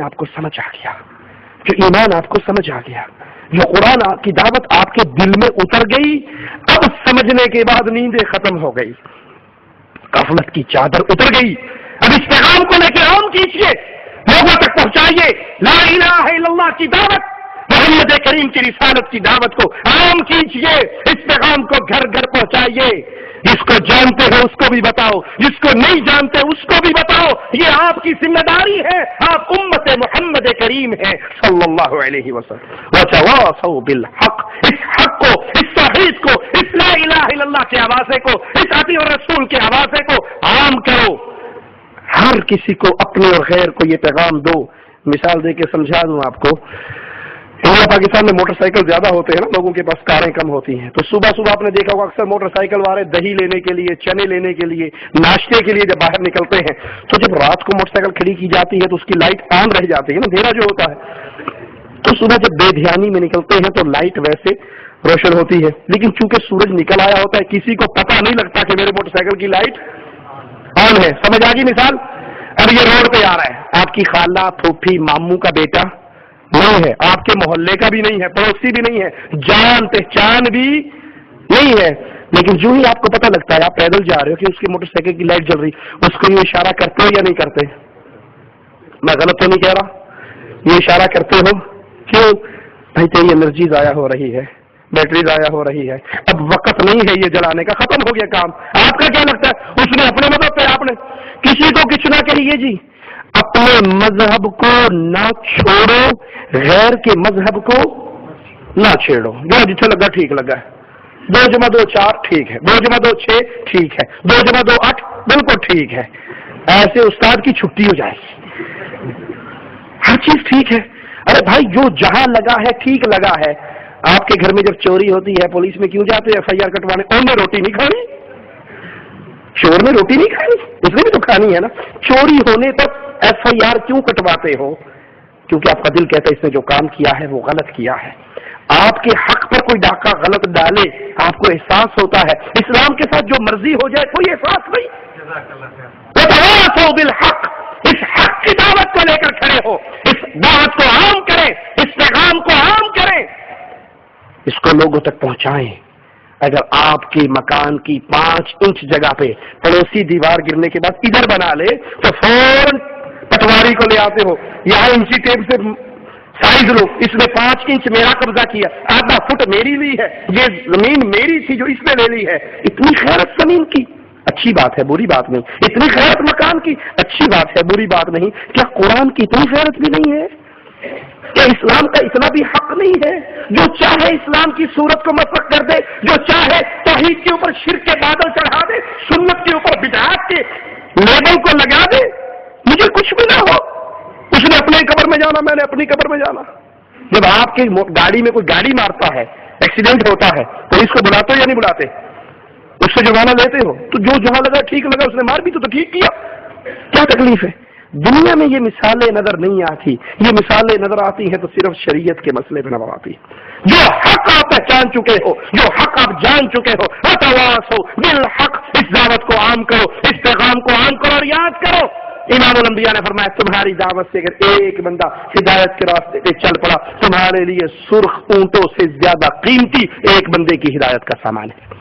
آپ کو سمجھ آ گیا، جو ایمان آپ کو سمجھ آ گیا، جو قرآن کی دعوت آپ کے دل میں اتر گئی، اب سمجھنے کے بعد نیندیں ختم ہو گئی، غفلت کی چادر اتر گئی۔ اب اس پیغام کو لے کے عام کیجیے، لوگوں تک پہنچائیے، لا الہ الا اللہ کی دعوت، محمد کریم کی رسالت کی دعوت کو عام کیجیے، اس پیغام کو گھر گھر پہنچائیے، جس کو جانتے ہو اس کو بھی بتاؤ، جس کو نہیں جانتے اس کو بھی بتاؤ، یہ آپ کی ذمہ داری ہے، آپ امت محمد کریم ہیں صلی اللہ علیہ وسلم۔ وتواصوا بالحق، اس حق کو، اس توحید کو، اس لا الہ الا اللہ کے حوالے کو، اس اطیع الرسول کے حوالے کو عام کرو، ہر کسی کو، اپنے اور غیر کو یہ پیغام دو۔ مثال دے کے سمجھا دوں آپ کو، انڈیا پاکستان میں موٹر سائیکل زیادہ ہوتے ہیں نا، لوگوں کے پاس کاریں کم ہوتی ہیں، تو صبح صبح آپ نے دیکھا ہوگا اکثر موٹر سائیکل والے دہی لینے کے لیے، چنے لینے کے لیے، ناشتے کے لیے جب باہر نکلتے ہیں تو جب رات کو موٹر سائیکل کھڑی کی جاتی ہے تو اس کی لائٹ آن رہ جاتی ہے نا، اندھیرا جو ہوتا ہے، تو صبح جب بے دھیانی میں نکلتے ہیں تو لائٹ ویسے روشن ہوتی ہے، لیکن چونکہ سورج نکل آیا ہوتا ہے کسی کو پتہ نہیں لگتا کہ میرے موٹر سائیکل کی لائٹ آن ہے۔ سمجھ آ گئی مثال؟ اب یہ روڈ پہ آ رہا ہے، آپ کی خالہ، پھوپھی، ماموں کا بیٹا نہیں ہے، آپ کے محلے کا بھی نہیں ہے، پڑوسی بھی نہیں ہے، جان پہچان بھی نہیں ہے، لیکن جو ہی آپ کو پتہ لگتا ہے، آپ پیدل جا رہے ہو کہ اس کی موٹر سائیکل کی لائٹ جل رہی، اس کو یہ اشارہ کرتے ہو یا نہیں کرتے؟ میں غلط تو نہیں کہہ رہا؟ یہ اشارہ کرتے ہو کیوں؟ بھائی تیری انرجی ضائع ہو رہی ہے، بیٹری ضائع ہو رہی ہے، اب وقت نہیں ہے یہ جلانے کا، ختم ہو گیا کام۔ آپ کا کیا لگتا ہے؟ اس نے اپنے مذہب پہ، آپ نے کسی کو کچھ نہ کہیے جی، اپنے مذہب کو نہ چھوڑو، غیر کے مذہب کو نہ چھیڑو، جو جتنے لگا ٹھیک لگا ہے، 2 × 2 4 ٹھیک ہے، 2 × 2 6 ٹھیک ہے، 2 × 2 8 بالکل ٹھیک ہے، ایسے استاد کی چھٹی ہو جائے گی، ہر چیز ٹھیک ہے۔ ارے بھائی جو جہاں لگا ہے ٹھیک لگا ہے۔ آپ کے گھر میں جب چوری ہوتی ہے پولیس میں کیوں جاتے ہیں FIR کٹوانے؟ اور میں روٹی نہیں کھانی، چور نے روٹی نہیں کھانی، اس نے بھی تو کھانی ہے نا۔ چوری ہونے تک FIR کیوں کٹواتے ہو؟ کیونکہ آپ کا دل کہتا ہے اس نے جو کام کیا ہے وہ غلط کیا ہے۔ آپ کے حق پر کوئی ڈاکہ غلط ڈالے، آپ کو احساس ہوتا ہے، اسلام کے ساتھ جو مرضی ہو جائے کوئی احساس نہیں۔ وتواصوا بالحق، اس حق کی دعوت کو لے کر کھڑے ہو، اس دعوت کو عام کریں، اس پیغام کو عام کریں، اس کو لوگوں تک پہنچائیں۔ اگر آپ کے مکان کی 5 انچ جگہ پہ پڑوسی دیوار گرنے کے بعد ادھر بنا لے تو فوراً پٹواری کو لے آتے ہو، یہاں انچی ٹیپ سے سائز لو، اس نے 5 انچ میرا قبضہ کیا، آدھا فٹ میری لی ہے، یہ زمین میری تھی جو اس نے لے لی ہے۔ اتنی خیرت زمین کی اچھی بات ہے، بری بات نہیں، اتنی خیرت مکان کی اچھی بات ہے، بری بات نہیں۔ کیا قرآن کی اتنی خیرت بھی نہیں ہے؟ کہ اسلام کا اتنا بھی حق نہیں ہے؟ جو چاہے اسلام کی صورت کو مسخ کر دے، جو چاہے توحید کے اوپر شرک کے بادل چڑھا دے، سنت کے اوپر بدعات کے لیبل کو لگا دے، مجھے کچھ بھی نہ ہو، اس نے اپنے قبر میں جانا، میں نے اپنی قبر میں جانا۔ جب آپ کی گاڑی میں کوئی گاڑی مارتا ہے، ایکسیڈنٹ ہوتا ہے، تو اس کو بلاتے ہو یا نہیں بلاتے؟ اس سے جرمانہ لیتے ہو، تو جو جہاں لگا ٹھیک لگا، اس نے مار بھی تو ٹھیک کیا، کیا تکلیف ہے؟ دنیا میں یہ مثالیں نظر نہیں آتی، یہ مثالیں نظر آتی ہیں تو صرف شریعت کے مسئلے پہ نظر آتی ہے۔ جو حق آپ پہچان چکے ہو، جو حق آپ جان چکے ہو، وتواصوا بالحق، اس دعوت کو عام کرو، اس پیغام کو عام کرو، اور یاد کرو امام الانبیاء نے فرمایا تمہاری دعوت سے اگر ایک بندہ ہدایت کے راستے پہ چل پڑا، تمہارے لیے سرخ اونٹوں سے زیادہ قیمتی ایک بندے کی ہدایت کا سامان ہے۔